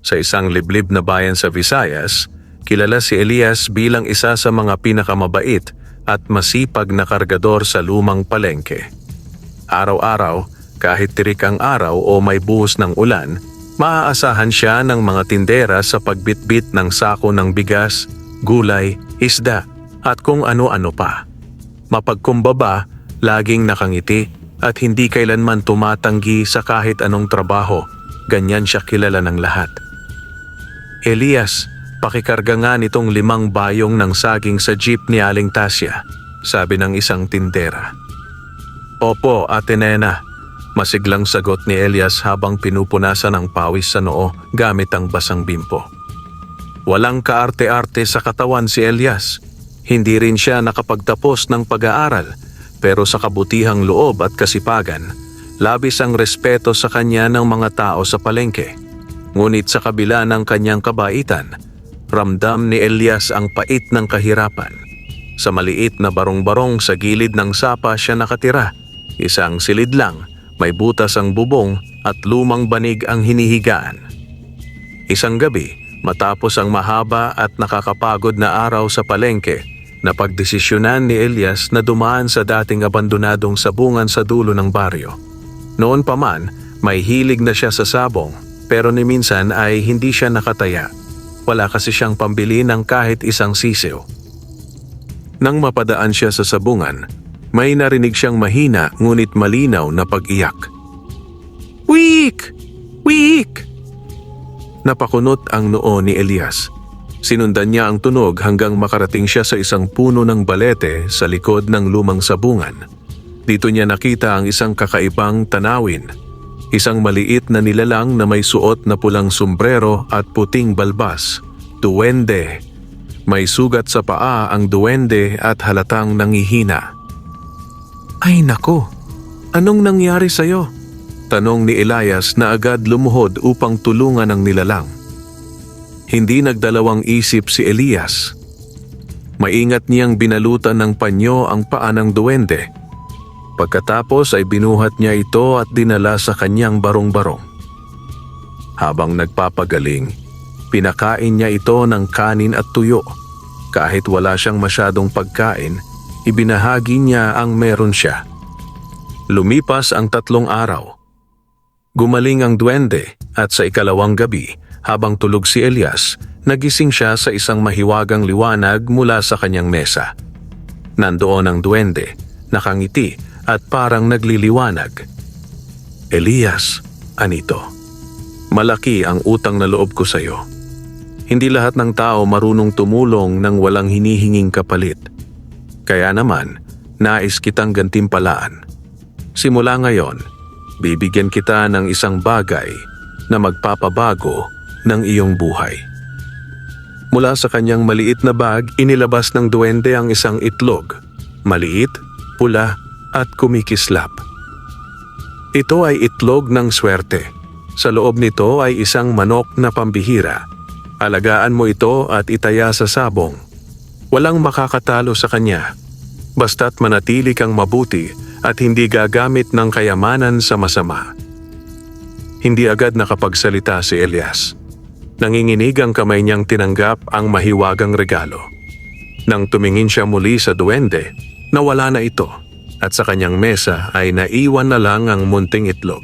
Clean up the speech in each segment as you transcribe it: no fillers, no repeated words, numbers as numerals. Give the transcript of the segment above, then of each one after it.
Sa isang liblib na bayan sa Visayas, kilala si Elias bilang isa sa mga pinakamabait at masipag na kargador sa lumang palengke. Araw-araw, kahit tirik ang araw o may buhos ng ulan, maaasahan siya ng mga tindera sa pagbitbit ng sako ng bigas, gulay, isda at kung ano-ano pa. Mapagkumbaba, laging nakangiti at hindi kailanman tumatanggi sa kahit anong trabaho. Ganyan siya kilala ng lahat. Elias, pakikarga nga nitong 5 bayong ng saging sa jeep ni Aling Tasya, sabi ng isang tindera. Opo, Ate Nena, masiglang sagot ni Elias habang pinupunasan ang pawis sa noo gamit ang basang bimpo. Walang kaarte-arte sa katawan si Elias. Hindi rin siya nakapagtapos ng pag-aaral, pero sa kabutihang loob at kasipagan, labis ang respeto sa kanya ng mga tao sa palengke. Ngunit sa kabila ng kanyang kabaitan, ramdam ni Elias ang pait ng kahirapan. Sa maliit na barong-barong sa gilid ng sapa siya nakatira. Isang silid lang, may butas ang bubong at lumang banig ang hinihigaan. Isang gabi, matapos ang mahaba at nakakapagod na araw sa palengke, napagdesisyonan ni Elias na dumaan sa dating abandonadong sabungan sa dulo ng baryo. Noon pa man, may hilig na siya sa sabong, pero ni minsan ay hindi siya nakataya. Wala kasi siyang pambili ng kahit isang sisiw. Nang mapadaan siya sa sabungan, may narinig siyang mahina ngunit malinaw na pag-iyak. Wiik! Wiik! Napakunot ang noo ni Elias. Sinundan niya ang tunog hanggang makarating siya sa isang puno ng balete sa likod ng lumang sabungan. Dito niya nakita ang isang kakaibang tanawin. Isang maliit na nilalang na may suot na pulang sombrero at puting balbas. Duwende. May sugat sa paa ang duwende at halatang nangihina. Ay nako, anong nangyari sa'yo? Tanong ni Elias na agad lumuhod upang tulungan ang nilalang. Hindi nagdalawang isip si Elias. Maingat niyang binalutan ng panyo ang paa ng duwende. Pagkatapos ay binuhat niya ito at dinala sa kanyang barong-barong. Habang nagpapagaling, pinakain niya ito ng kanin at tuyo. Kahit wala siyang masyadong pagkain, ibinahagi niya ang meron siya. Lumipas ang 3 araw. Gumaling ang duwende at sa ikalawang gabi, habang tulog si Elias, nagising siya sa isang mahiwagang liwanag mula sa kanyang mesa. Nandoon ang duwende, nakangiti at parang nagliliwanag. Elias, anito, malaki ang utang na loob ko sa iyo. Hindi lahat ng tao marunong tumulong nang walang hinihinging kapalit. Kaya naman, nais kitang gantimpalaan. Simula ngayon, bibigyan kita ng isang bagay na magpapabago ng iyong buhay. Mula sa kanyang maliit na bag, inilabas ng duwende ang isang itlog. Maliit, pula, at kumikislap. Ito ay itlog ng swerte. Sa loob nito ay isang manok na pambihira. Alagaan mo ito at itaya sa sabong. Walang makakatalo sa kanya. Basta't manatili kang mabuti at hindi gagamit ng kayamanan sa masama. Hindi agad nakapagsalita si Elias. Nanginginig ang kamay niyang tinanggap ang mahiwagang regalo. Nang tumingin siya muli sa duwende, nawala na ito. At sa kanyang mesa ay naiwan na lang ang munting itlog.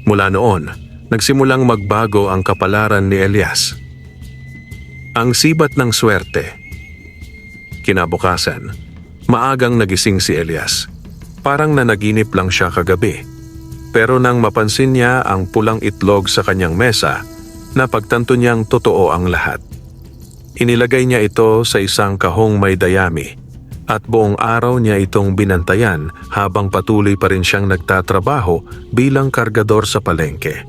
Mula noon, nagsimulang magbago ang kapalaran ni Elias. Ang sibat ng swerte. Kinabukasan, maagang nagising si Elias. Parang nanaginip lang siya kagabi. Pero nang mapansin niya ang pulang itlog sa kanyang mesa, napagtanto niyang totoo ang lahat. Inilagay niya ito sa isang kahong may dayami. At buong araw niya itong binantayan habang patuloy pa rin siyang nagtatrabaho bilang kargador sa palengke.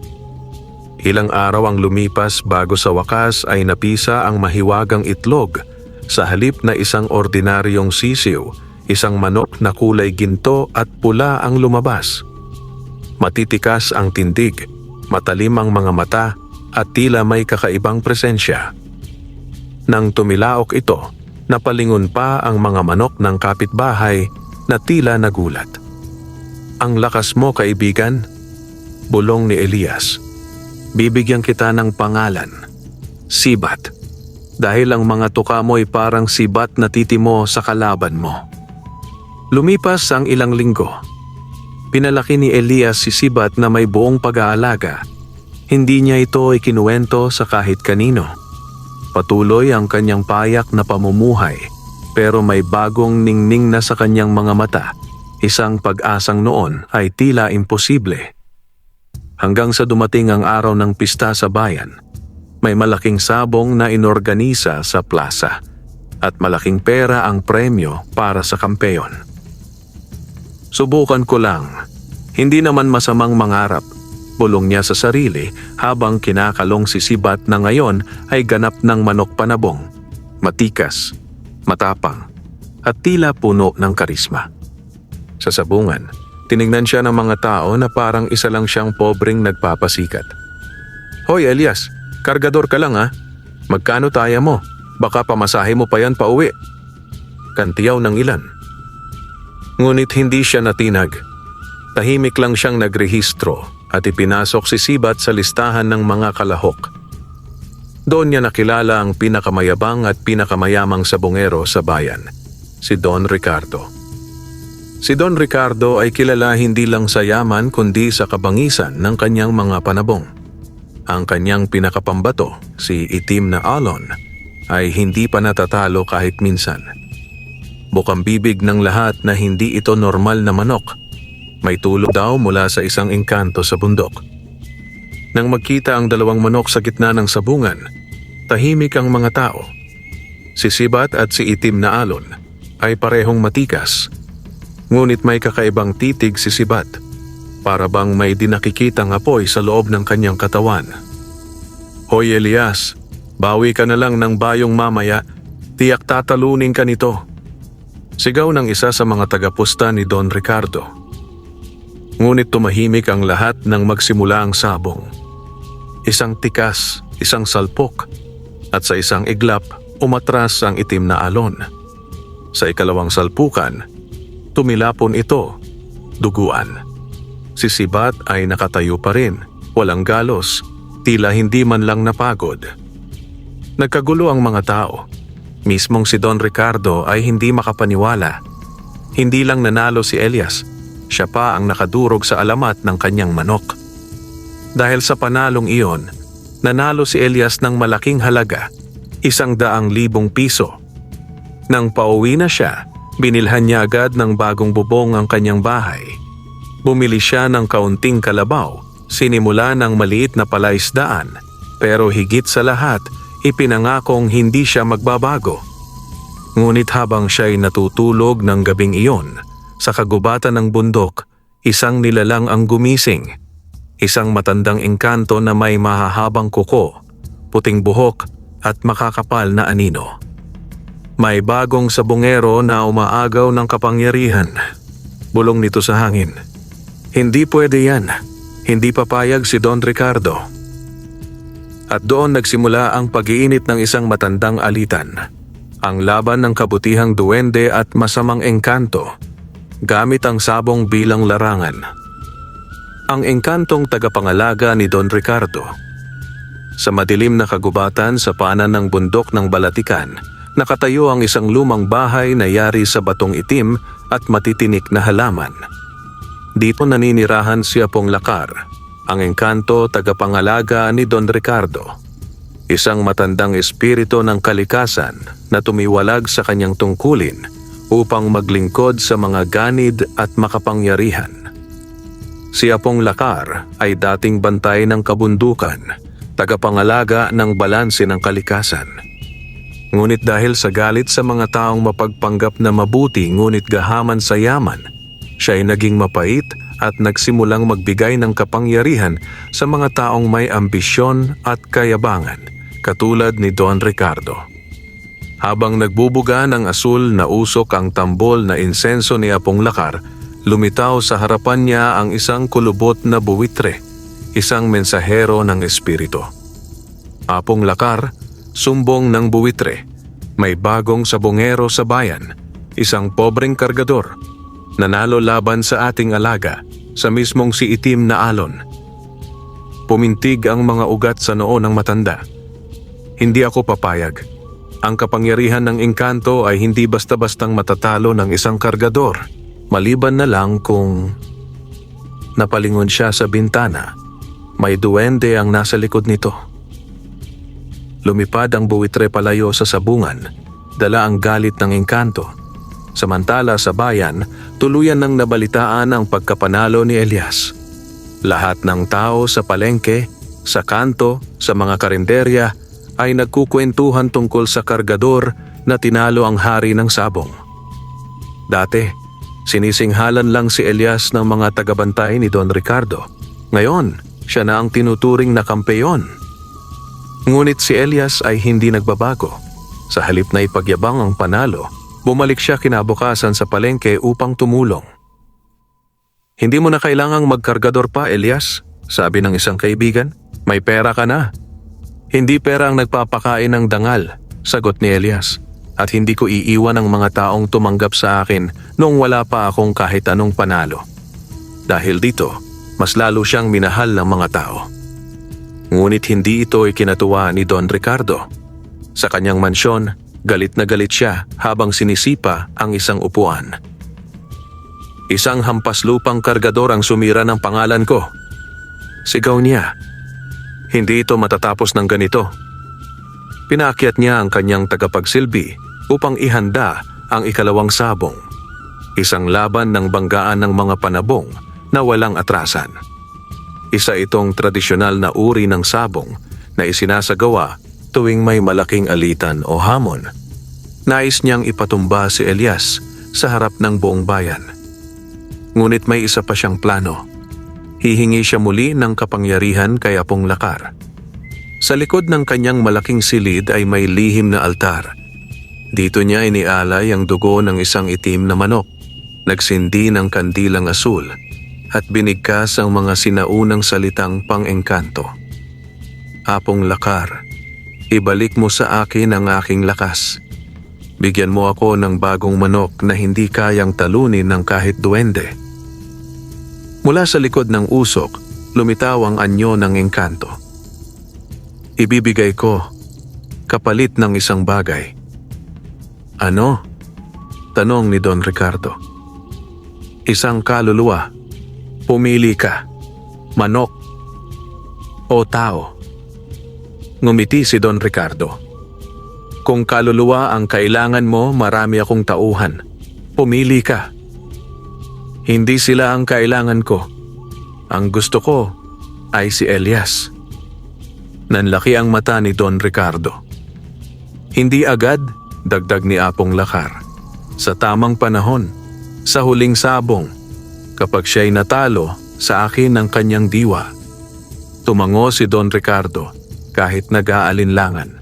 Ilang araw ang lumipas bago sa wakas ay napisa ang mahiwagang itlog sa halip na isang ordinaryong sisiw, isang manok na kulay ginto at pula ang lumabas. Matitikas ang tindig, matalim ang mga mata at tila may kakaibang presensya. Nang tumilaok ito, napalingon pa ang mga manok ng kapitbahay na tila nagulat. Ang lakas mo, kaibigan, bulong ni Elias. Bibigyan kita ng pangalan, Sibat, dahil ang mga tuka mo'y parang sibat na titimo sa kalaban mo. Lumipas ang ilang linggo. Pinalaki ni Elias si Sibat na may buong pag-aalaga. Hindi niya ito ikinuwento sa kahit kanino. Patuloy ang kanyang payak na pamumuhay, pero may bagong ningning na sa kanyang mga mata. Isang pag-asang noon ay tila imposible. Hanggang sa dumating ang araw ng pista sa bayan, may malaking sabong na inorganisa sa plaza at malaking pera ang premyo para sa kampeon. Subukan ko lang, hindi naman masamang mangarap, bulong niya sa sarili habang kinakalong si Sibat na ngayon ay ganap ng manok panabong, matikas, matapang, at tila puno ng karisma. Sa sabungan, tiningnan siya ng mga tao na parang isa lang siyang pobreng nagpapasikat. Hoy Elias, kargador ka lang ha? Magkano taya mo? Baka pamasahe mo pa yan pauwi. Kantiyaw ng ilan. Ngunit hindi siya natinag. Tahimik lang siyang nagrehistro at ipinasok si Sibat sa listahan ng mga kalahok. Doon niya nakilala ang pinakamayabang at pinakamayamang sabongero sa bayan, si Don Ricardo. Si Don Ricardo ay kilala hindi lang sa yaman kundi sa kabangisan ng kanyang mga panabong. Ang kanyang pinakapambato, si itim na alon, ay hindi pa natatalo kahit minsan. Bukang bibig ng lahat na hindi ito normal na manok. May tulog daw mula sa isang engkanto sa bundok. Nang magkita ang dalawang manok sa gitna ng sabungan, tahimik ang mga tao. Si Sibat at si itim na alon ay parehong matikas. Ngunit may kakaibang titig si Sibat, para bang may dinakikitang apoy sa loob ng kanyang katawan. Hoy Elias, bawi ka na lang ng bayong mamaya, tiyak tatalunin ka nito. Sigaw ng isa sa mga tagapusta ni Don Ricardo. Ngunit tumahimik ang lahat nang magsimula ang sabong. Isang tikas, isang salpok, at sa isang iglap, umatras ang itim na alon. Sa ikalawang salpukan, tumilapon ito, duguan. Si Sibat ay nakatayo pa rin, walang galos, tila hindi man lang napagod. Nagkagulo ang mga tao. Mismong si Don Ricardo ay hindi makapaniwala. Hindi lang nanalo si Elias, siya pa ang nakadurog sa alamat ng kanyang manok. Dahil sa panalong iyon, nanalo si Elias ng malaking halaga, 100,000 piso. Nang pauwi na siya, binilhan niya agad ng bagong bubong ang kanyang bahay. Bumili siya ng kaunting kalabaw, sinimula ng maliit na palaisdaan, pero higit sa lahat, ipinangakong hindi siya magbabago. Ngunit habang siya'y natutulog ng gabing iyon, sa kagubatan ng bundok, isang nilalang ang gumising. Isang matandang engkanto na may mahahabang kuko, puting buhok at makakapal na anino. May bagong sabongero na umaagaw ng kapangyarihan. Bulong nito sa hangin. Hindi pwede yan. Hindi papayag si Don Ricardo. At doon nagsimula ang pag-iinit ng isang matandang alitan. Ang laban ng kabutihang duwende at masamang engkanto, gamit ang sabong bilang larangan. Ang engkantong tagapangalaga ni Don Ricardo. Sa madilim na kagubatan sa paanan ng bundok ng Balatikan, nakatayo ang isang lumang bahay na yari sa batong itim at matitinik na halaman. Dito naninirahan si Apong Lakar, ang engkanto tagapangalaga ni Don Ricardo. Isang matandang espiritu ng kalikasan na tumiwalag sa kanyang tungkulin upang maglingkod sa mga ganid at makapangyarihan. Si Apong Lakar ay dating bantay ng kabundukan, tagapangalaga ng balanse ng kalikasan. Ngunit dahil sa galit sa mga taong mapagpanggap na mabuti ngunit gahaman sa yaman, siya ay naging mapait at nagsimulang magbigay ng kapangyarihan sa mga taong may ambisyon at kayabangan, katulad ni Don Ricardo. Habang nagbubuga ng asul na usok ang tambol na insenso ni Apong Lakar, lumitaw sa harapan niya ang isang kulubot na buwitre, isang mensahero ng espiritu. Apong Lakar, sumbong ng buwitre, may bagong sabongero sa bayan, isang pobreng kargador, nanalo laban sa ating alaga, sa mismong si itim na alon. Pumintig ang mga ugat sa noo ng matanda. Hindi ako papayag. Ang kapangyarihan ng engkanto ay hindi basta-bastang matatalo ng isang kargador. Maliban na lang kung napalingon siya sa bintana. May duwende ang nasa likod nito. Lumipad ang buwitre palayo sa sabungan, dala ang galit ng engkanto. Samantala sa bayan, tuluyan ng nabalitaan ang pagkapanalo ni Elias. Lahat ng tao sa palengke, sa kanto, sa mga karinderya ay nagkukwentuhan tungkol sa kargador na tinalo ang hari ng sabong. Dati, sinisinghalan lang si Elias ng mga tagabantay ni Don Ricardo. Ngayon, siya na ang tinuturing na kampeyon. Ngunit si Elias ay hindi nagbabago. Sa halip na ipagyabang ang panalo, bumalik siya kinabukasan sa palengke upang tumulong. "Hindi mo na kailangang magkargador pa, Elias," sabi ng isang kaibigan. "May pera ka na." "Hindi pera ang nagpapakain ng dangal," sagot ni Elias. "At hindi ko iiwan ang mga taong tumanggap sa akin noong wala pa akong kahit anong panalo. Dahil dito, mas lalo siyang minahal ng mga tao." Ngunit hindi ito ikinatuwa ni Don Ricardo. Sa kanyang mansyon, galit na galit siya habang sinisipa ang isang upuan. "Isang hampas lupang kargador ang sumira ng pangalan ko," sigaw niya. "Hindi ito matatapos ng ganito." Pinaakyat niya ang kanyang tagapagsilbi upang ihanda ang ikalawang sabong. Isang laban ng banggaan ng mga panabong na walang atrasan. Isa itong tradisyonal na uri ng sabong na isinasagawa tuwing may malaking alitan o hamon. Nais niyang ipatumba si Elias sa harap ng buong bayan. Ngunit may isa pa siyang plano. Hihingi siya muli ng kapangyarihan kay Apong Lakar. Sa likod ng kanyang malaking silid ay may lihim na altar. Dito niya inialay ang dugo ng isang itim na manok, nagsindi ng kandilang asul, at binigkas ang mga sinaunang salitang pang-engkanto. "Apong Lakar, ibalik mo sa akin ang aking lakas. Bigyan mo ako ng bagong manok na hindi kayang talunin ng kahit duwende." Mula sa likod ng usok, lumitaw ang anyo ng engkanto. "Ibibigay ko, kapalit ng isang bagay." "Ano?" tanong ni Don Ricardo. "Isang kaluluwa. Pumili ka, manok o tao." Ngumiti si Don Ricardo. "Kung kaluluwa ang kailangan mo, marami akong tauhan. Pumili ka." "Hindi sila ang kailangan ko. Ang gusto ko ay si Elias." Nanlaki ang mata ni Don Ricardo. "Hindi agad," dagdag ni Apong Lakar. "Sa tamang panahon, sa huling sabong, kapag siya'y natalo sa akin ng kanyang diwa." Tumango si Don Ricardo kahit nag-aalinlangan.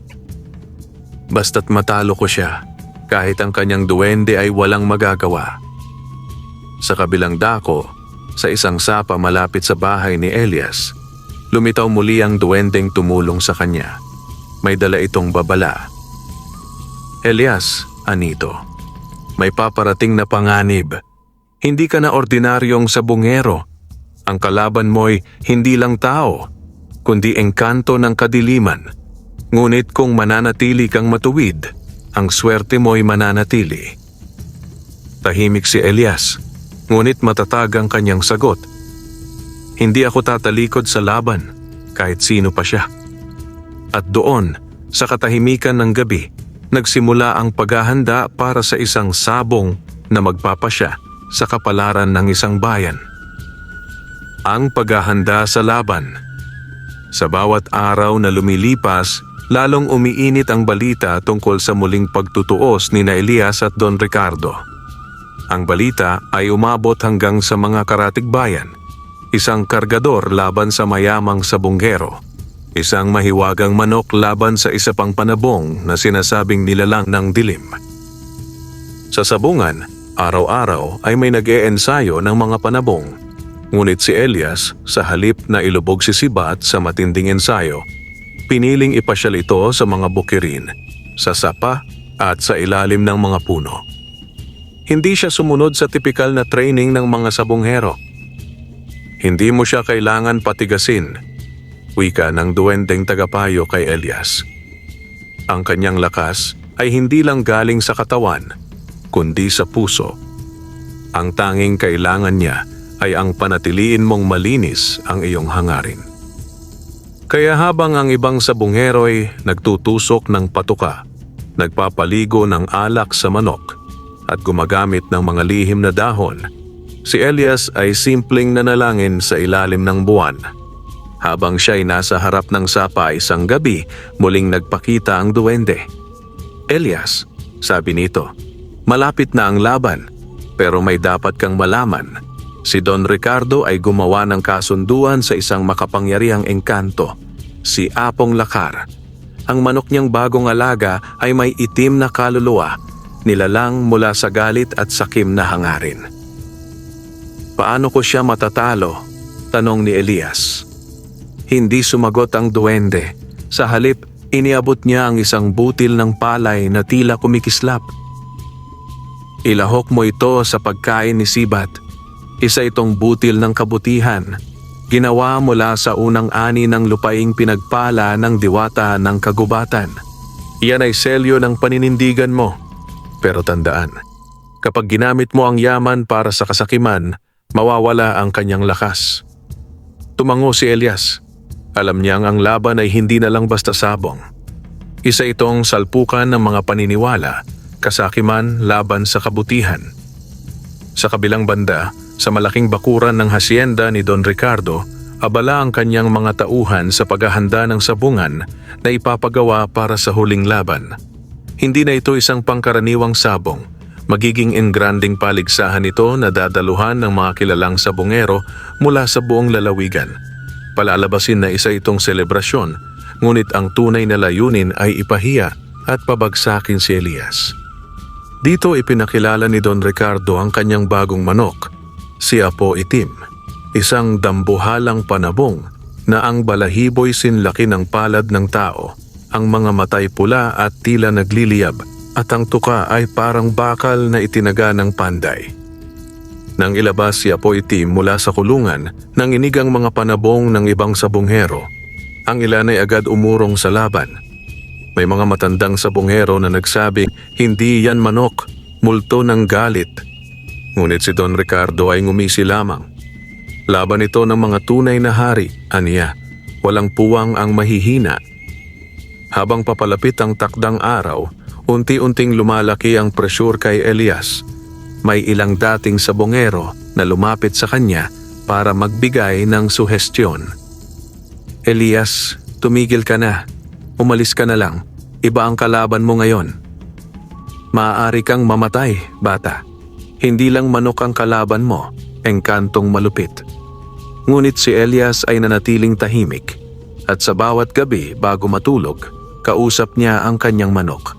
"Basta't matalo ko siya, kahit ang kanyang duwende ay walang magagawa." Sa kabilang dako, sa isang sapa malapit sa bahay ni Elias, lumitaw muli ang duwendeng tumulong sa kanya. May dala itong babala. "Elias, anito, may paparating na panganib. Hindi ka na ordinaryong sabungero. Ang kalaban mo'y hindi lang tao, kundi engkanto ng kadiliman. Ngunit kung mananatili kang matuwid, ang swerte mo'y mananatili." Tahimik si Elias, ngunit matatag ang kanyang sagot. "Hindi ako tatalikod sa laban, kahit sino pa siya." At doon, sa katahimikan ng gabi, nagsimula ang paghahanda para sa isang sabong na magpapasya sa kapalaran ng isang bayan. Ang paghahanda sa laban. Sa bawat araw na lumilipas, lalong umiinit ang balita tungkol sa muling pagtutuos ni Elias at Don Ricardo. Ang balita ay umabot hanggang sa mga karatigbayan. Isang kargador laban sa mayamang sabunggero. Isang mahiwagang manok laban sa isa pang panabong na sinasabing nilalang ng dilim. Sa sabungan, araw-araw ay may nag-e-ensayo ng mga panabong. Ngunit si Elias, sa halip na ilubog si Sibat sa matinding ensayo, piniling ipasyal ito sa mga bukirin, sa sapa at sa ilalim ng mga puno. Hindi siya sumunod sa tipikal na training ng mga sabunghero. Hindi mo siya kailangan patigasin. wika ng duwendeng tagapayo kay Elias. Ang kanyang lakas ay hindi lang galing sa katawan, kundi sa puso. Ang tanging kailangan niya ay ang panatiliin mong malinis ang iyong hangarin. Kaya habang ang ibang sabungero'y nagtutusok ng patuka, nagpapaligo ng alak sa manok, at gumagamit ng mga lihim na dahon, si Elias ay simpleng nanalangin sa ilalim ng buwan. Habang siya'y nasa harap ng sapa isang gabi, muling nagpakita ang duwende. "Elias," sabi nito, "malapit na ang laban, pero may dapat kang malaman. Si Don Ricardo ay gumawa ng kasunduan sa isang makapangyarihang engkanto, si Apong Lakar. Ang manok niyang bagong alaga ay may itim na kaluluwa, nilalang mula sa galit at sakim na hangarin." "Paano ko siya matatalo?" tanong ni Elias. Hindi sumagot ang duwende. Sa halip, iniabot niya ang isang butil ng palay na tila kumikislap. "Ilahok mo ito sa pagkain ni Sibat. Isa itong butil ng kabutihan. Ginawa mula sa unang ani ng lupaing pinagpala ng diwata ng kagubatan. Iyan ay selyo ng paninindigan mo. Pero tandaan, kapag ginamit mo ang yaman para sa kasakiman, mawawala ang kanyang lakas." Tumango si Elias. Alam niyang ang laban ay hindi na lang basta sabong. Isa itong salpukan ng mga paniniwala, kasakiman laban sa kabutihan. Sa kabilang banda, sa malaking bakuran ng hasyenda ni Don Ricardo, abala ang kanyang mga tauhan sa paghahanda ng sabungan na ipapagawa para sa huling laban. Hindi na ito isang pangkaraniwang sabong. Magiging engranding paligsahan ito na dadaluhan ng mga kilalang sabungero mula sa buong lalawigan. Palalabasin na isa itong selebrasyon, ngunit ang tunay na layunin ay ipahiya at pabagsakin si Elias. Dito ipinakilala ni Don Ricardo ang kanyang bagong manok, si Apo Itim, isang dambuhalang panabong na ang balahibo'y sinlaki ng palad ng tao, ang mga matay pula at tila nagliliyab, at ang tuka ay parang bakal na itinaga ng panday. Nang ilabas si Apo Itim mula sa kulungan, nanginig ang mga panabong ng ibang sabunghero. Ang ilan ay agad umurong sa laban. May mga matandang sabunghero na nagsabing, "Hindi yan manok, multo ng galit." Ngunit si Don Ricardo ay ngumisi lamang. "Laban ito ng mga tunay na hari," aniya. "Walang puwang ang mahihina." Habang papalapit ang takdang araw, unti-unting lumalaki ang presyur kay Elias. May ilang dating sabongero na lumapit sa kanya para magbigay ng suhestyon. "Elias, tumigil ka na. Umalis ka na lang. Iba ang kalaban mo ngayon. Maaari kang mamatay, bata. Hindi lang manok ang kalaban mo, engkantong malupit." Ngunit si Elias ay nanatiling tahimik, at sa bawat gabi bago matulog, kausap niya ang kanyang manok.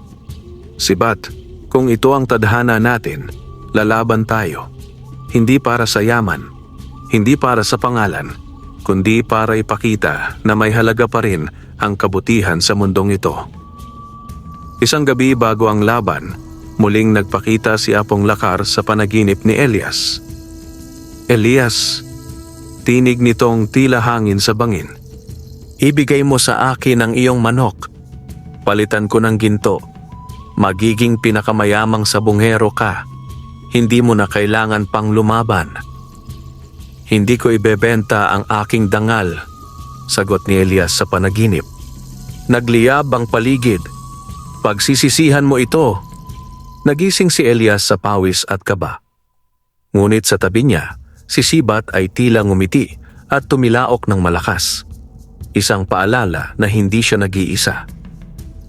"Sibat, kung ito ang tadhana natin, lalaban tayo. Hindi para sa yaman, hindi para sa pangalan, kundi para ipakita na may halaga pa rin ang kabutihan sa mundong ito." Isang gabi bago ang laban, muling nagpakita si Apong Lakar sa panaginip ni Elias. "Elias," tinig nitong tila hangin sa bangin, "ibigay mo sa akin ang iyong manok. Palitan ko ng ginto. Magiging pinakamayamang sabungero ka. Hindi mo na kailangan pang lumaban." "Hindi ko ibebenta ang aking dangal," sagot ni Elias sa panaginip. Nagliyab ang paligid. "Pagsisisihan mo ito." Nagising si Elias sa pawis at kaba. Ngunit sa tabi niya, si Sibat ay tila ngumiti at tumilaok ng malakas. Isang paalala na hindi siya nag-iisa.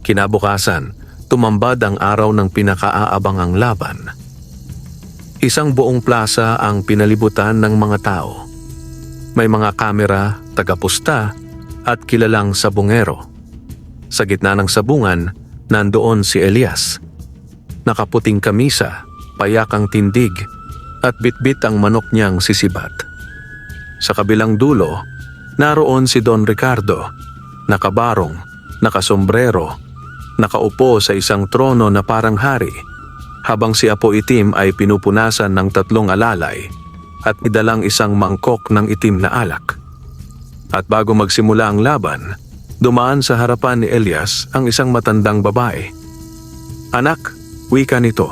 Kinabukasan, tumambad ang araw ng pinakaaabangang laban. Isang buong plaza ang pinalibutan ng mga tao. May mga kamera, tagapusta, at kilalang sabungero. Sa gitna ng sabungan, nandoon si Elias. Nakaputing kamisa, payak ang tindig, at bitbit ang manok niyang si Sibat. Sa kabilang dulo, naroon si Don Ricardo, nakabarong, nakasombrero, nakaupo sa isang trono na parang hari, habang si Apo Itim ay pinupunasan ng 3 alalay at idalang isang mangkok ng itim na alak. At bago magsimula ang laban, dumaan sa harapan ni Elias ang isang matandang babae. "Anak," wika nito,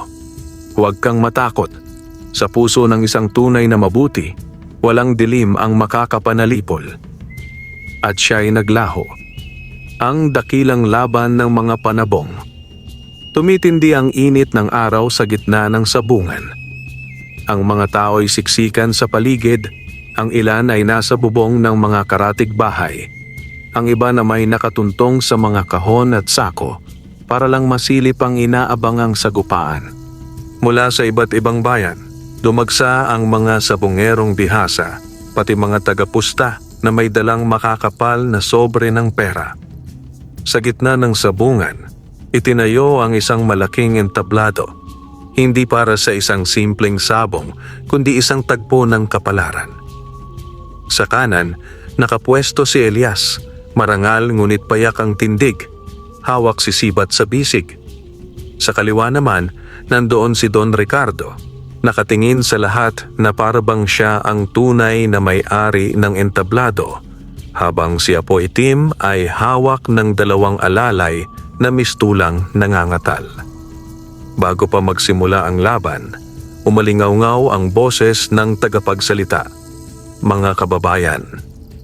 "huwag kang matakot. Sa puso ng isang tunay na mabuti, walang dilim ang makakapanalipol." At siya'y naglaho. Ang dakilang laban ng mga panabong. Tumitindi ang init ng araw sa gitna ng sabungan. Ang mga tao'y siksikan sa paligid, ang ilan ay nasa bubong ng mga karatig bahay. Ang iba na may nakatuntong sa mga kahon at sako para lang masilip ang inaabangang sagupaan. Mula sa iba't ibang bayan, dumagsa ang mga sabungerong bihasa, pati mga tagapusta na may dalang makakapal na sobre ng pera. Sa gitna ng sabungan, itinayo ang isang malaking entablado, hindi para sa isang simpleng sabong, kundi isang tagpo ng kapalaran. Sa kanan, nakapwesto si Elias, marangal ngunit payak ang tindig, hawak si sibat sa bisig. Sa kaliwa naman, nandoon si Don Ricardo, nakatingin sa lahat na parabang siya ang tunay na may-ari ng entablado, habang si Apo Itim ay hawak ng dalawang alalay na mistulang nangangatal. Bago pa magsimula ang laban, umalingaw-ngaw ang boses ng tagapagsalita. "Mga kababayan,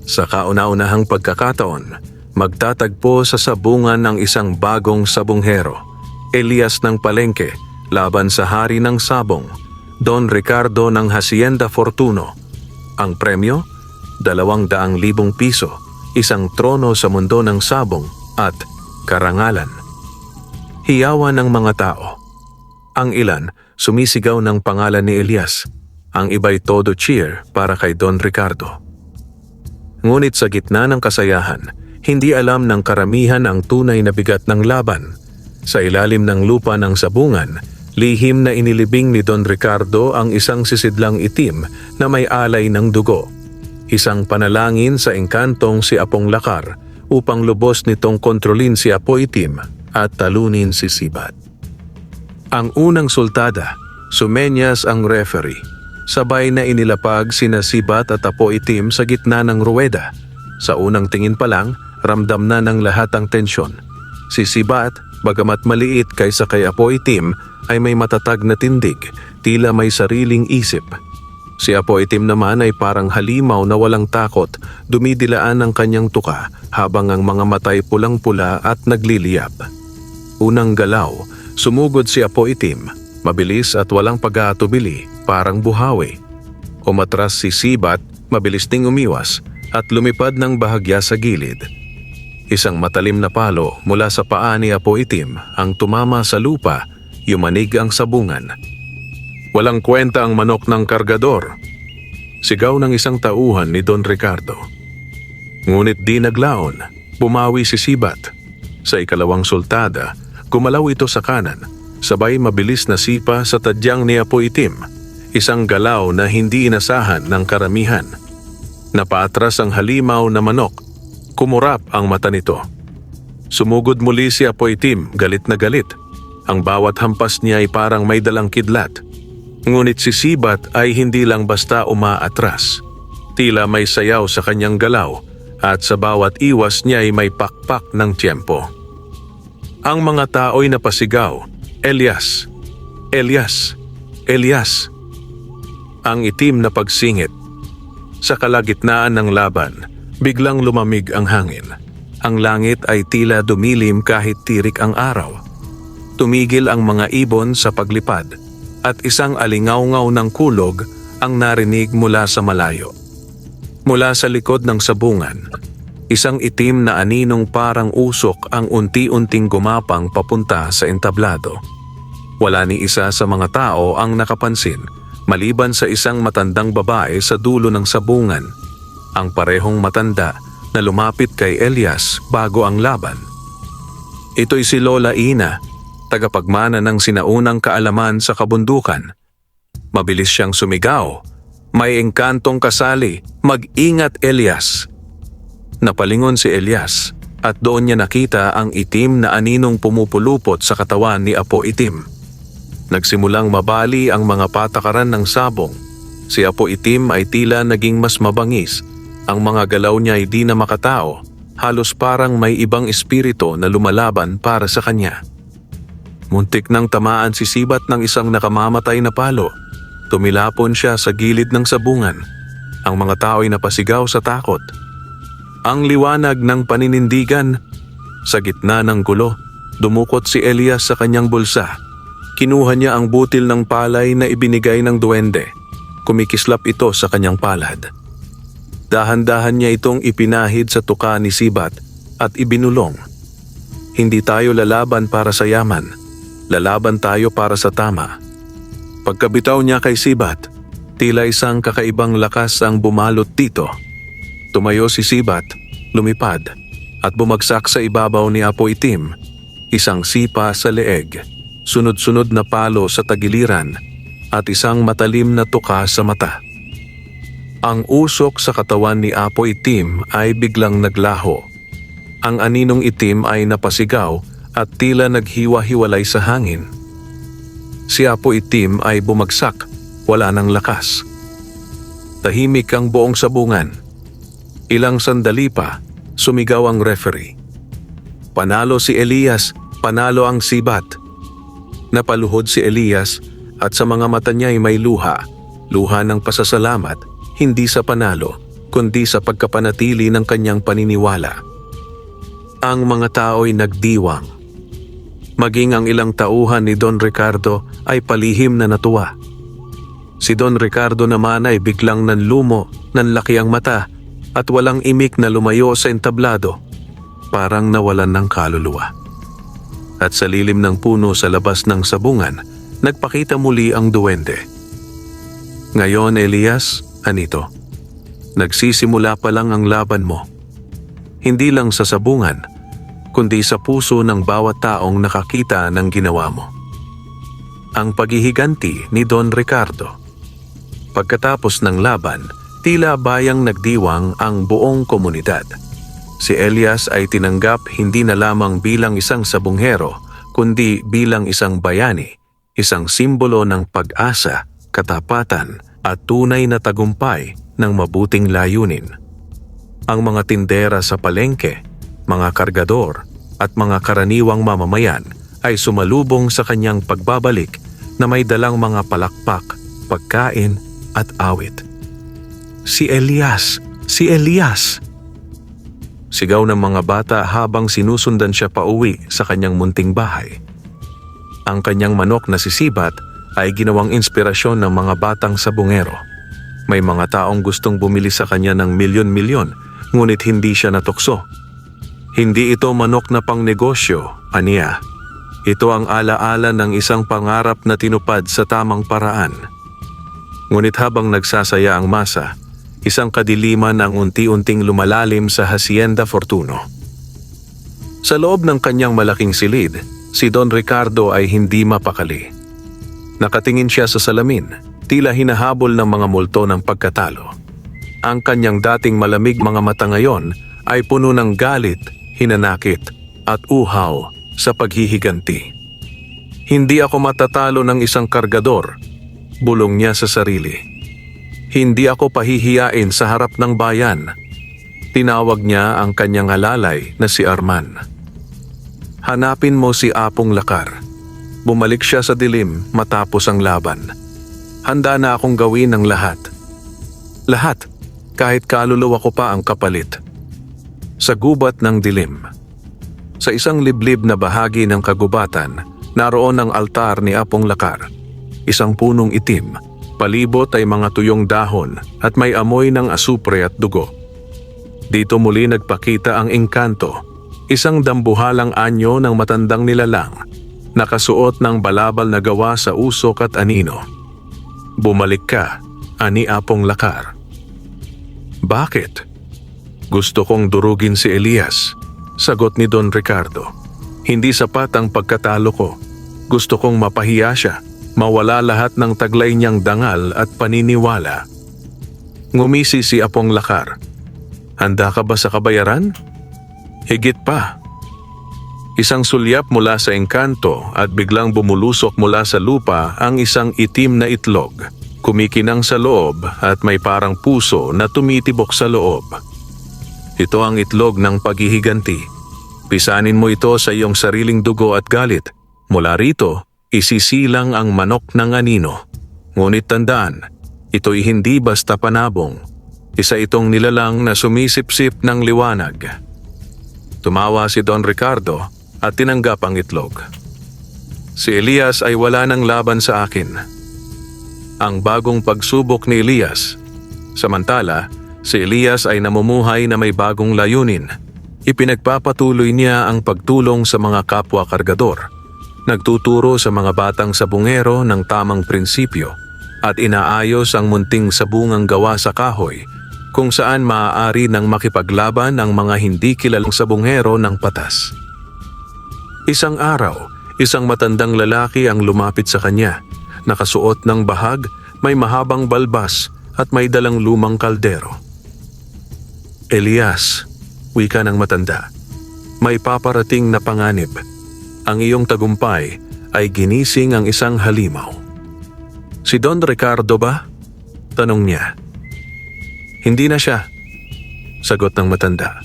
sa kauna-unahang pagkakataon, magtatagpo sa sabungan ng isang bagong sabunghero, Elias ng Palengke, laban sa hari ng sabong, Don Ricardo ng Hacienda Fortuno. Ang premyo, 200,000 piso, isang trono sa mundo ng sabong at karangalan." Hiyawan ng mga tao. Ang ilan sumisigaw ng pangalan ni Elias, ang iba'y todo cheer para kay Don Ricardo. Ngunit sa gitna ng kasayahan, hindi alam ng karamihan ang tunay na bigat ng laban. Sa ilalim ng lupa ng sabungan, lihim na inilibing ni Don Ricardo ang isang sisidlang itim na may alay ng dugo. Isang panalangin sa engkantong si Apong Lakar upang lubos nitong kontrolin si Apo Itim at talunin si Sibat. Ang unang sultada, sumenyas ang referee. Sabay na inilapag sina Sibat at Apo Itim sa gitna ng ruweda. Sa unang tingin pa lang, ramdam na ng lahat ang tensyon. Si Sibat, bagamat maliit kaysa kay Apo Itim, ay may matatag na tindig, tila may sariling isip. Si Apo Itim naman ay parang halimaw na walang takot, dumidilaan ang kanyang tuka habang ang mga matay pulang-pula at nagliliyab. Unang galaw, sumugod si Apo Itim, mabilis at walang pag-aatubili, parang buhawi. Umatras si Sibat, mabilis ding umiwas at lumipad ng bahagya sa gilid. Isang matalim na palo mula sa paa ni Apo Itim ang tumama sa lupa, yumanig ang sabungan. "Walang kwenta ang manok ng kargador," sigaw ng isang tauhan ni Don Ricardo. Ngunit di naglaon, bumawi si Sibat. Sa ikalawang sultada, gumalaw ito sa kanan, sabay mabilis na sipa sa tadyang ni Apo Itim, isang galaw na hindi inasahan ng karamihan. Napaatras ang halimaw na manok, kumurap ang mata nito. Sumugod muli si Apo Itim, galit na galit. Ang bawat hampas niya ay parang may dalang kidlat. Ngunit si Sibat ay hindi lang basta umaatras. Tila may sayaw sa kanyang galaw at sa bawat iwas niya ay may pakpak ng tiyempo. Ang mga tao'y napasigaw, "Elias! Elias! Elias!" Ang itim na pagsingit. Sa kalagitnaan ng laban, biglang lumamig ang hangin. Ang langit ay tila dumilim kahit tirik ang araw. Tumigil ang mga ibon sa paglipad at isang alingaw-ngaw ng kulog ang narinig mula sa malayo. Mula sa likod ng sabungan, isang itim na aninong parang usok ang unti-unting gumapang papunta sa entablado. Wala ni isa sa mga tao ang nakapansin, maliban sa isang matandang babae sa dulo ng sabungan, ang parehong matanda na lumapit kay Elias bago ang laban. Ito'y si Lola Ina, tagapagmana ng sinaunang kaalaman sa kabundukan. Mabilis siyang sumigaw, "May engkantong kasali, mag-ingat Elias!" Napalingon si Elias at doon niya nakita ang itim na aninong pumupulupot sa katawan ni Apo Itim. Nagsimulang mabali ang mga patakaran ng sabong. Si Apo Itim ay tila naging mas mabangis Ang mga galaw niya ay di na makatao, halos parang may ibang espiritu na lumalaban para sa kanya. Muntik nang tamaan si Sibat ng isang nakamamatay na palo. Tumilapon siya sa gilid ng sabungan. Ang mga tao ay napasigaw sa takot. Ang liwanag ng paninindigan. Sa gitna ng gulo, dumukot si Elias sa kanyang bulsa. Kinuha niya ang butil ng palay na ibinigay ng duwende. Kumikislap ito sa kanyang palad. Dahan-dahan niya itong ipinahid sa tuka ni Sibat at ibinulong. Hindi tayo lalaban para sa yaman. Lalaban tayo para sa tama. Pagkabitaw niya kay Sibat, tila isang kakaibang lakas ang bumalot dito. Tumayo si Sibat, lumipad, at bumagsak sa ibabaw ni Apo Itim. Isang sipa sa leeg, sunod-sunod na palo sa tagiliran, at isang matalim na tuka sa mata. Ang usok sa katawan ni Apo Itim ay biglang naglaho. Ang aninong itim ay napasigaw at tila naghiwa-hiwalay sa hangin. Si Apo Itim ay bumagsak, wala ng lakas. Tahimik ang buong sabungan. Ilang sandali pa, sumigaw ang referee. Panalo si Elias, panalo ang Sibat. Napaluhod si Elias at sa mga mata niya ay may luha ng pasasalamat. Hindi sa panalo, kundi sa pagkapanatili ng kanyang paniniwala. Ang mga tao ay nagdiwang. Maging ang ilang tauhan ni Don Ricardo ay palihim na natuwa. Si Don Ricardo naman ay biglang nanlumo, nanlaki ang mata, at walang imik na lumayo sa entablado, parang nawalan ng kaluluwa. At sa lilim ng puno sa labas ng sabungan, nagpakita muli ang duwende. Ngayon, Elias, anito, nagsisimula pa lang ang laban mo. Hindi lang sa sabungan, kundi sa puso ng bawat taong nakakita ng ginawa mo. Ang paghihiganti ni Don Ricardo. Pagkatapos ng laban, tila bayang nagdiwang ang buong komunidad. Si Elias ay tinanggap hindi na lamang bilang isang sabunghero, kundi bilang isang bayani, isang simbolo ng pag-asa, katapatan, at tunay na tagumpay ng mabuting layunin. Ang mga tindera sa palengke, mga kargador, at mga karaniwang mamamayan ay sumalubong sa kanyang pagbabalik na may dalang mga palakpak, pagkain, at awit. Si Elias! Si Elias! Sigaw ng mga bata habang sinusundan siya pauwi sa kanyang munting bahay. Ang kanyang manok na si Sibat ay ginawang inspirasyon ng mga batang sabungero. May mga taong gustong bumili sa kanya ng milyon-milyon, ngunit hindi siya natukso. Hindi ito manok na pangnegosyo, aniya. Ito ang alaala ng isang pangarap na tinupad sa tamang paraan. Ngunit habang nagsasaya ang masa, isang kadiliman ang unti-unting lumalalim sa Hacienda Fortuno. Sa loob ng kanyang malaking silid, si Don Ricardo ay hindi mapakali. Nakatingin siya sa salamin, tila hinahabol ng mga multo ng pagkatalo. Ang kanyang dating malamig mga mata ngayon ay puno ng galit, hinanakit, at uhaw sa paghihiganti. Hindi ako matatalo ng isang kargador, bulong niya sa sarili. Hindi ako pahihiyain sa harap ng bayan. Tinawag niya ang kanyang halalay na si Arman. Hanapin mo si Apong Lakar. Bumalik siya sa dilim matapos ang laban. Handa na akong gawin ang lahat. Lahat, kahit kaluluwa ko pa ang kapalit. Sa gubat ng dilim. Sa isang liblib na bahagi ng kagubatan, naroon ang altar ni Apong Lakar. Isang punong itim, palibot ay mga tuyong dahon at may amoy ng asupre at dugo. Dito muli nagpakita ang engkanto, isang dambuhalang anyo ng matandang nilalang, nakasuot ng balabal na gawa sa usok at anino. Bumalik ka, ani Apong Lakar. Bakit? Gusto kong durugin si Elias, sagot ni Don Ricardo. Hindi sapat ang pagkatalo ko. Gusto kong mapahiya siya, mawala lahat ng taglay niyang dangal at paniniwala. Ngumisi si Apong Lakar. Handa ka ba sa kabayaran? Higit pa. Isang sulyap mula sa engkanto at biglang bumulusok mula sa lupa ang isang itim na itlog. kumikinang sa loob at may parang puso na tumitibok sa loob. Ito ang itlog ng paghihiganti. Pisanin mo ito sa iyong sariling dugo at galit. Mula rito, isisilang ang manok ng anino. Ngunit tandaan, ito'y hindi basta panabong. Isa itong nilalang na sumisipsip ng liwanag. Tumawa si Don Ricardo at tinanggap ang itlog. Si Elias ay wala ng laban sa akin. Ang bagong pagsubok ni Elias. Samantala, si Elias ay namumuhay na may bagong layunin. Ipinagpapatuloy niya ang pagtulong sa mga kapwa kargador. Nagtuturo sa mga batang sabungero ng tamang prinsipyo at inaayos ang munting sabungang gawa sa kahoy kung saan maaari nang makipaglaban ang mga hindi kilalang sabungero ng patas. Isang araw, isang matandang lalaki ang lumapit sa kanya. Nakasuot ng bahag, may mahabang balbas at may dalang lumang kaldero. Elias, wika ng matanda, may paparating na panganib. Ang iyong tagumpay ay ginising ang isang halimaw. Si Don Ricardo ba? Tanong niya. Hindi na siya, sagot ng matanda.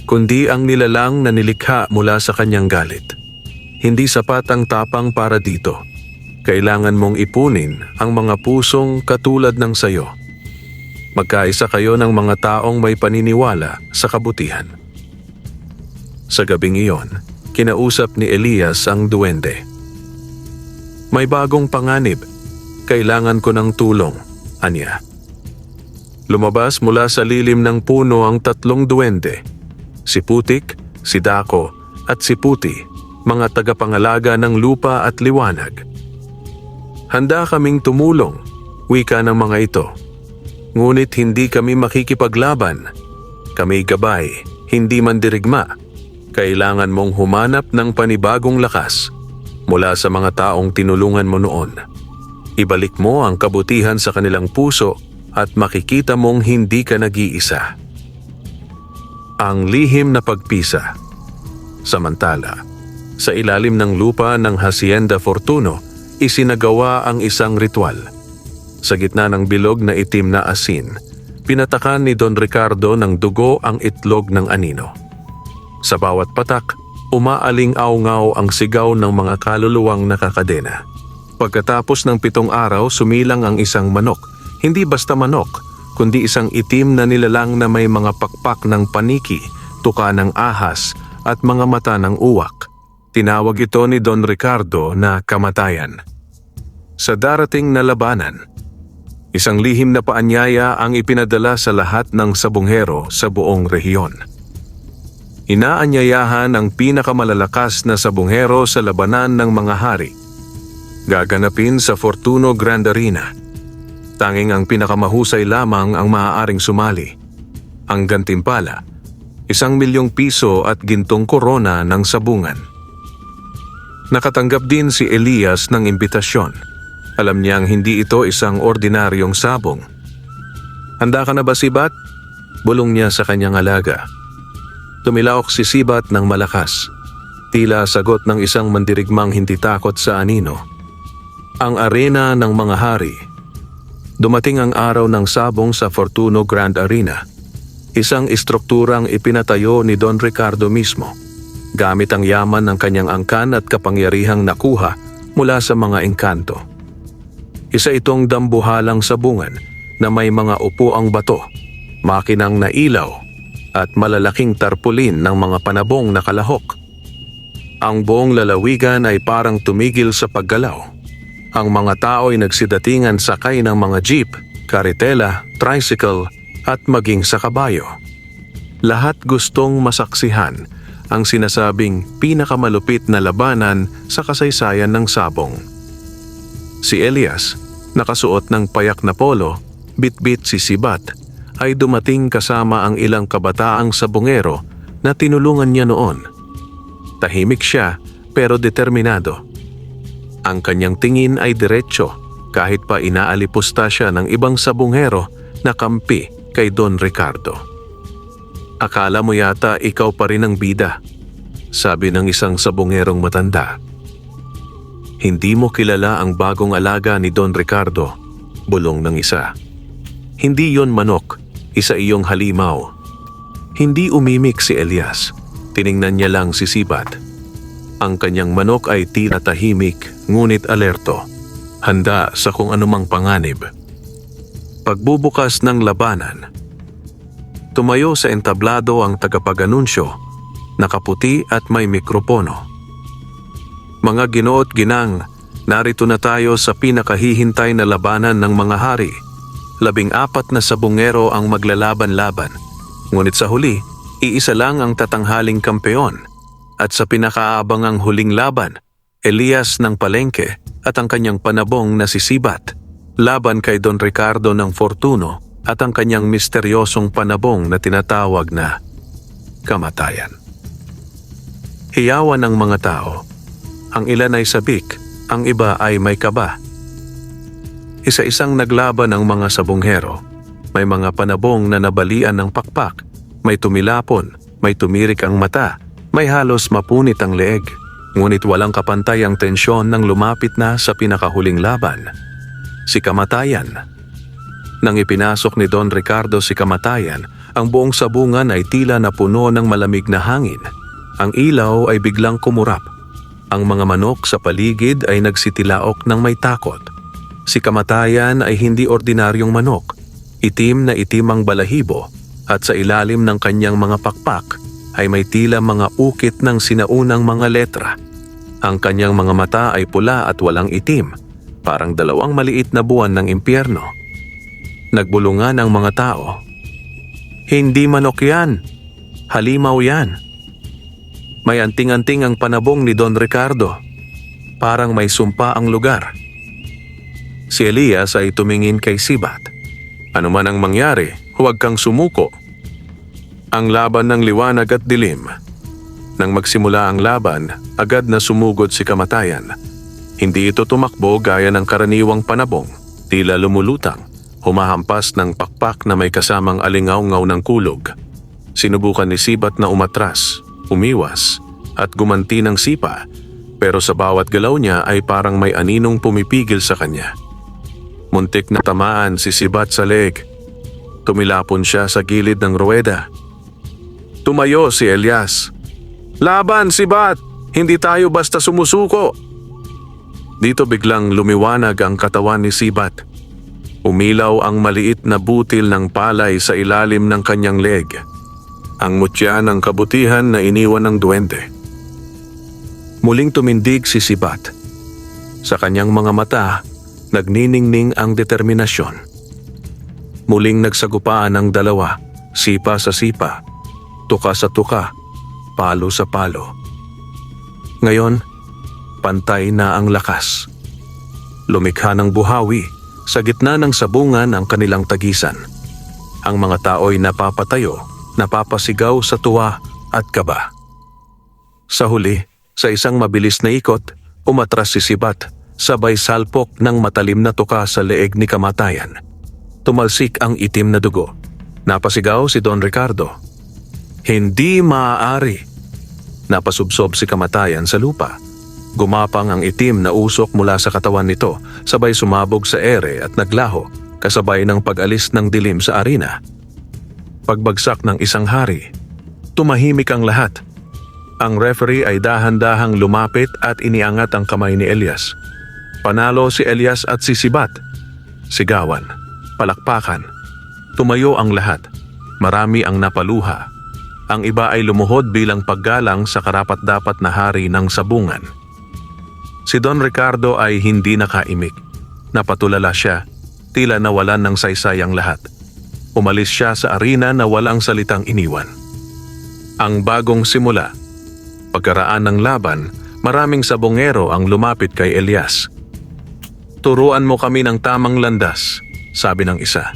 Kundi ang nilalang na nilikha mula sa kanyang galit. Hindi sapat ang tapang para dito. Kailangan mong ipunin ang mga pusong katulad ng sayo. Magkaisa kayo ng mga taong may paniniwala sa kabutihan. Sa gabing iyon, kinausap ni Elias ang duwende. May bagong panganib. Kailangan ko ng tulong, anya. Lumabas mula sa lilim ng puno ang 3 duwende. Si Putik, si Dako, at si Puti, mga tagapangalaga ng lupa at liwanag. Handa kaming tumulong, wika ng mga ito. Ngunit hindi kami makikipaglaban. Kami gabay, hindi man dirigma. Kailangan mong humanap ng panibagong lakas mula sa mga taong tinulungan mo noon. Ibalik mo ang kabutihan sa kanilang puso at makikita mong hindi ka nag-iisa. Ang lihim na pagpisa. Samantala, sa ilalim ng lupa ng Hacienda Fortuno, isinagawa ang isang ritual. Sa gitna ng bilog na itim na asin, pinatakan ni Don Ricardo ng dugo ang itlog ng anino. Sa bawat patak, umaaling-aungaw ang sigaw ng mga kaluluwang nakakadena. Pagkatapos ng 7 araw, sumilang ang isang manok. Hindi basta manok, kundi isang itim na nilalang na may mga pakpak ng paniki, tuka ng ahas at mga mata ng uwak. Tinawag ito ni Don Ricardo na kamatayan. Sa darating na labanan, isang lihim na paanyaya ang ipinadala sa lahat ng sabunghero sa buong rehiyon. Inaanyayahan ang pinakamalalakas na sabunghero sa labanan ng mga hari. Gaganapin sa Fortuno Grand Arena. Tanging ang pinakamahusay lamang ang maaaring sumali. Ang gantimpala, 1,000,000 piso at gintong korona ng sabungan. Nakatanggap din si Elias ng imbitasyon. Alam niyang hindi ito isang ordinaryong sabong. Handa ka na ba, Sibat? Bulong niya sa kanyang alaga. Tumilaok si Sibat ng malakas. Tila sagot ng isang mandirigmang hindi takot sa anino. Ang arena ng mga hari. Dumating ang araw ng sabong sa Fortuno Grand Arena. Isang istrukturang ipinatayo ni Don Ricardo mismo, gamit ang yaman ng kanyang angkan at kapangyarihang nakuha mula sa mga engkanto. Isa itong dambuhalang sabungan na may mga upuang bato, makinang na ilaw, at malalaking tarpulin ng mga panabong na kalahok. Ang buong lalawigan ay parang tumigil sa paggalaw. Ang mga tao ay nagsidatingan sakay ng mga jeep, karitela, tricycle at maging sa kabayo. Lahat gustong masaksihan ang sinasabing pinakamalupit na labanan sa kasaysayan ng sabong. Si Elias, nakasuot ng payak na polo, bitbit si Sibat, ay dumating kasama ang ilang kabataang sabungero na tinulungan niya noon. Tahimik siya pero determinado. Ang kanyang tingin ay diretsyo kahit pa inaalipusta siya ng ibang sabungero na kampi kay Don Ricardo. Akala mo yata ikaw pa rin ang bida, sabi ng isang sabungerong matanda. Hindi mo kilala ang bagong alaga ni Don Ricardo. Bulong ng isa. Hindi yon manok, isa iyong halimaw. Hindi umimik si Elias. Tiningnan niya lang si Sibat. Ang kanyang manok ay tila tahimik, ngunit alerto. Handa sa kung anumang panganib. Pagbubukas ng labanan. Tumayo sa entablado ang tagapag-anunsyo, nakaputi at may mikropono. Mga ginoo at ginang, narito na tayo sa pinakahihintay na labanan ng mga hari. 14 na sabungero ang maglalaban-laban. Ngunit sa huli, iisa lang ang tatanghaling kampeon. At sa pinakaabangang huling laban, Elias ng Palengke at ang kanyang panabong na si Sibat, laban kay Don Ricardo ng Fortuno at ang kanyang misteryosong panabong na tinatawag na kamatayan. Hiyawan ng mga tao. Ang ilan ay sabik, ang iba ay may kaba. Isa-isang naglaban ang mga sabonghero. May mga panabong na nabalian ng pakpak, may tumilapon, may tumirik ang mata, may halos mapunit ang leeg. Ngunit walang kapantay ang tensyon nang lumapit na sa pinakahuling laban. Si kamatayan. Nang ipinasok ni Don Ricardo si kamatayan, ang buong sabungan ay tila napuno ng malamig na hangin. Ang ilaw ay biglang kumurap. Ang mga manok sa paligid ay nagsitilaok ng may takot. Si kamatayan ay hindi ordinaryong manok. Itim na itim ang balahibo at sa ilalim ng kanyang mga pakpak ay may tila mga ukit ng sinaunang mga letra. Ang kanyang mga mata ay pula at walang itim, parang 2 maliit na buwan ng impyerno. Nagbulungan ang mga tao. Hindi manok yan, halimaw yan. May anting-anting ang panabong ni Don Ricardo. Parang may sumpa ang lugar. Si Elias ay tumingin kay Sibat. Ano man ang mangyari, huwag kang sumuko. Ang laban ng liwanag at dilim. Nang magsimula ang laban, agad na sumugod si kamatayan. Hindi ito tumakbo gaya ng karaniwang panabong, tila lumulutang, humahampas ng pakpak na may kasamang alingaw-ngaw ng kulog. Sinubukan ni Sibat na umatras, umiwas, at gumanti ng sipa, pero sa bawat galaw niya ay parang may aninong pumipigil sa kanya. Muntik na tamaan si Sibat sa leeg. Tumilapon siya sa gilid ng ruweda. Tumayo si Elias. Laban, Sibat! Hindi tayo basta sumusuko! Dito biglang lumiwanag ang katawan ni Sibat. Umilaw ang maliit na butil ng palay sa ilalim ng kanyang leeg. Ang mutya ng kabutihan na iniwan ng duwende. Muling tumindig si Sibat. Sa kanyang mga mata, nagniningning ang determinasyon. Muling nagsagupaan ang dalawa, sipa sa sipa, tuka sa tuka, palo sa palo. Ngayon, pantay na ang lakas. Lumikha ng buhawi, sa gitna ng sabungan ang kanilang tagisan. Ang mga tao'y napapatayo, napapasigaw sa tuwa at kaba. Sa huli, sa isang mabilis na ikot, umatras si Sibat, sabay salpok ng matalim na tuka sa leeg ni kamatayan. Tumalsik ang itim na dugo. Napasigaw si Don Ricardo. Hindi maaari. Napasubsob si kamatayan sa lupa. Gumapang ang itim na usok mula sa katawan nito, sabay sumabog sa ere at naglaho, kasabay ng pag-alis ng dilim sa arena. Pagbagsak ng isang hari, tumahimik ang lahat. Ang referee ay dahan-dahang lumapit at iniangat ang kamay ni Elias. Panalo si Elias at si Sibat. Sigawan, palakpakan. Tumayo ang lahat. Marami ang napaluha. Ang iba ay lumuhod bilang paggalang sa karapat-dapat na hari ng sabungan. Si Don Ricardo ay hindi nakaimik. Napatulala siya, tila nawalan ng saysay ang lahat. Umalis siya sa arena na walang salitang iniwan. Ang bagong simula. Pagkaraan ng laban, maraming sabongero ang lumapit kay Elias. Turuan mo kami ng tamang landas, sabi ng isa.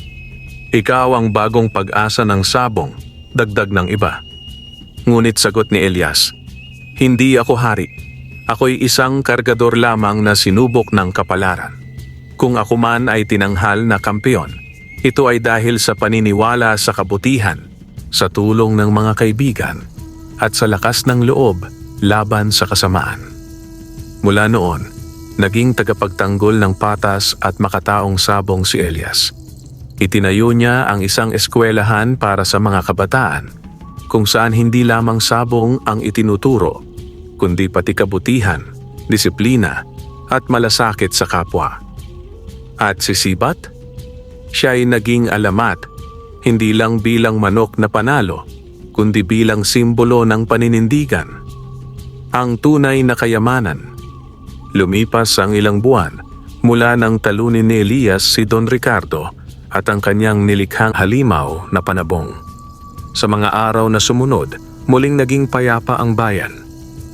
Ikaw ang bagong pag-asa ng sabong, dagdag ng iba. Ngunit sagot ni Elias, hindi ako hari. Ako'y isang kargador lamang na sinubok ng kapalaran. Kung ako man ay tinanghal na kampeon, ito ay dahil sa paniniwala sa kabutihan, sa tulong ng mga kaibigan, at sa lakas ng loob laban sa kasamaan. Mula noon, Naging tagapagtanggol ng patas at makataong sabong si Elias. Itinayo niya ang isang eskwelahan para sa mga kabataan, kung saan hindi lamang sabong ang itinuturo, kundi pati kabutihan, disiplina, at malasakit sa kapwa. At si Sibat? Siya ay naging alamat, hindi lang bilang manok na panalo, kundi bilang simbolo ng paninindigan. Ang tunay na kayamanan. Lumipas ang ilang buwan mula nang talunin ni Elias si Don Ricardo at ang kanyang nilikhang halimaw na panabong. Sa mga araw na sumunod, muling naging payapa ang bayan.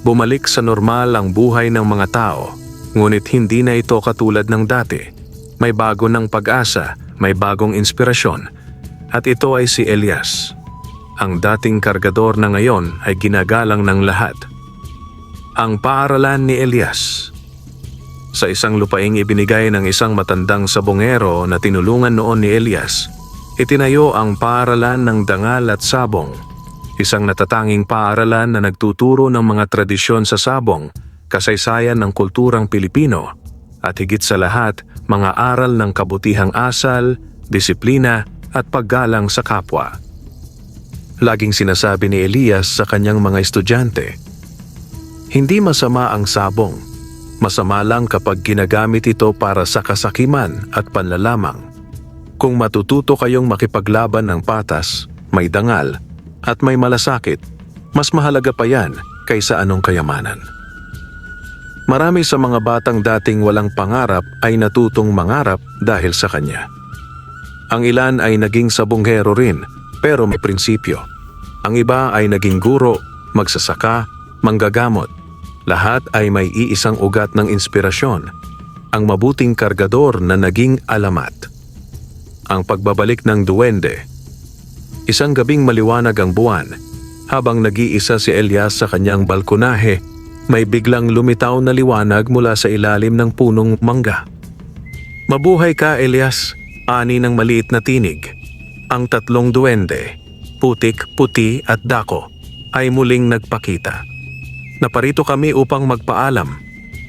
Bumalik sa normal ang buhay ng mga tao, ngunit hindi na ito katulad ng dati. May bago ng pag-asa, may bagong inspirasyon, at ito ay si Elias. Ang dating kargador na ngayon ay ginagalang ng lahat. Ang paaralan ni Elias. Sa isang lupaing ibinigay ng isang matandang sabongero na tinulungan noon ni Elias, itinayo ang paaralan ng dangal at sabong, isang natatanging paaralan na nagtuturo ng mga tradisyon sa sabong, kasaysayan ng kulturang Pilipino, at higit sa lahat, mga aral ng kabutihang asal, disiplina at paggalang sa kapwa. Laging sinasabi ni Elias sa kanyang mga estudyante, hindi masama ang sabong. Masama lang kapag ginagamit ito para sa kasakiman at panlalamang. Kung matututo kayong makipaglaban ng patas, may dangal, at may malasakit, mas mahalaga pa yan kaysa anong kayamanan. Marami sa mga batang dating walang pangarap ay natutong mangarap dahil sa kanya. Ang ilan ay naging sabonghero rin, pero may prinsipyo. Ang iba ay naging guro, magsasaka, manggagamot. Lahat ay may iisang ugat ng inspirasyon, ang mabuting kargador na naging alamat. Ang pagbabalik ng duwende. Isang gabing maliwanag ang buwan, habang nag-iisa si Elias sa kanyang balkonahe, may biglang lumitaw na liwanag mula sa ilalim ng punong mangga. Mabuhay ka, Elias, ani ng maliit na tinig. Ang tatlong duwende, putik, puti at dako, ay muling nagpakita. Naparito kami upang magpaalam,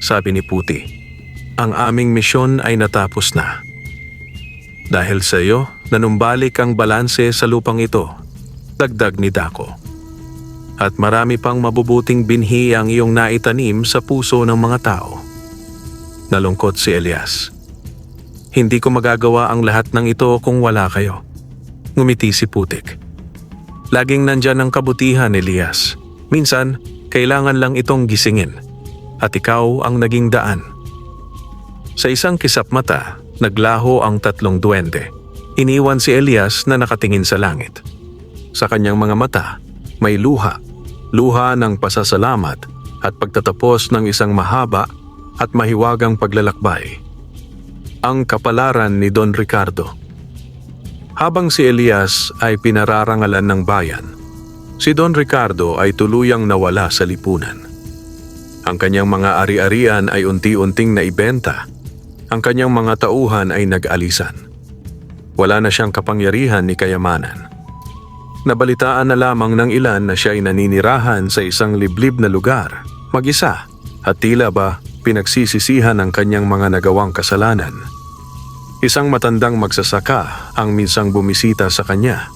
sabi ni Puti. Ang aming misyon ay natapos na. Dahil sa iyo, nanumbalik ang balanse sa lupang ito, dagdag ni Dako. At marami pang mabubuting binhi ang iyong naitanim sa puso ng mga tao. Nalungkot si Elias. Hindi ko magagawa ang lahat ng ito kung wala kayo. Ngumiti si Putik. Laging nandyan ang kabutihan, Elias. Minsan, kailangan lang itong gisingin, at ikaw ang naging daan. Sa isang kisap mata, naglaho ang tatlong duwende. Iniwan si Elias na nakatingin sa langit. Sa kanyang mga mata, may luha ng pasasalamat at pagtatapos ng isang mahaba at mahiwagang paglalakbay. Ang kapalaran ni Don Ricardo. Habang si Elias ay pinararangalan ng bayan, si Don Ricardo ay tuluyang nawala sa lipunan. Ang kanyang mga ari-arian ay unti-unting naibenta. Ang kanyang mga tauhan ay nag-alisan. Wala na siyang kapangyarihan ni kayamanan. Nabalitaan na lamang ng ilan na siya ay naninirahan sa isang liblib na lugar, mag-isa, at tila ba pinagsisisihan ang kanyang mga nagawang kasalanan. Isang matandang magsasaka ang minsang bumisita sa kanya.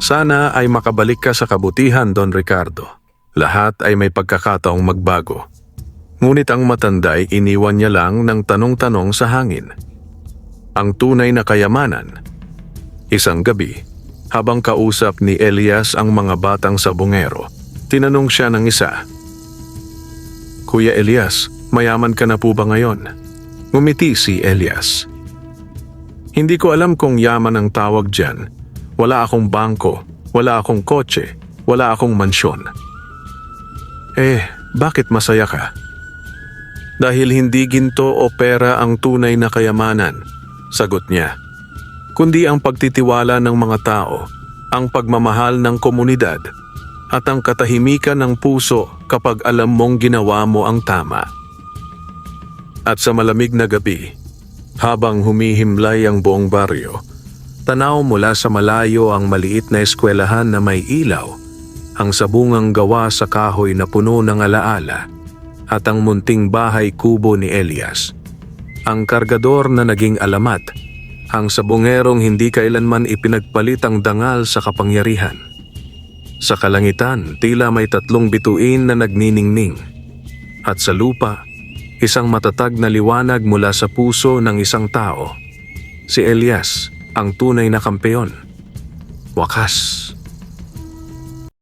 Sana ay makabalik ka sa kabutihan, Don Ricardo. Lahat ay may pagkakataong magbago. Ngunit ang matanda ay iniwan niya lang ng tanong-tanong sa hangin. Ang tunay na kayamanan. Isang gabi, habang kausap ni Elias ang mga batang sabongero, tinanong siya ng isa, Kuya Elias, mayaman ka na po ba ngayon? Ngumiti si Elias. Hindi ko alam kung yaman ang tawag dyan. Wala akong bangko, wala akong kotse, wala akong mansyon. Bakit masaya ka? Dahil hindi ginto o pera ang tunay na kayamanan, sagot niya. Kundi ang pagtitiwala ng mga tao, ang pagmamahal ng komunidad, at ang katahimikan ng puso kapag alam mong ginawa mo ang tama. At sa malamig na gabi, habang humihimlay ang buong baryo, tanaw mula sa malayo ang maliit na eskwelahan na may ilaw, ang sabungang gawa sa kahoy na puno ng alaala, at ang munting bahay kubo ni Elias. Ang kargador na naging alamat, ang sabongerong hindi kailanman ipinagpalit ang dangal sa kapangyarihan. Sa kalangitan, tila may 3 bituin na nagniningning. At sa lupa, isang matatag na liwanag mula sa puso ng isang tao. Si Elias, ang tunay na kampeon. Wakas,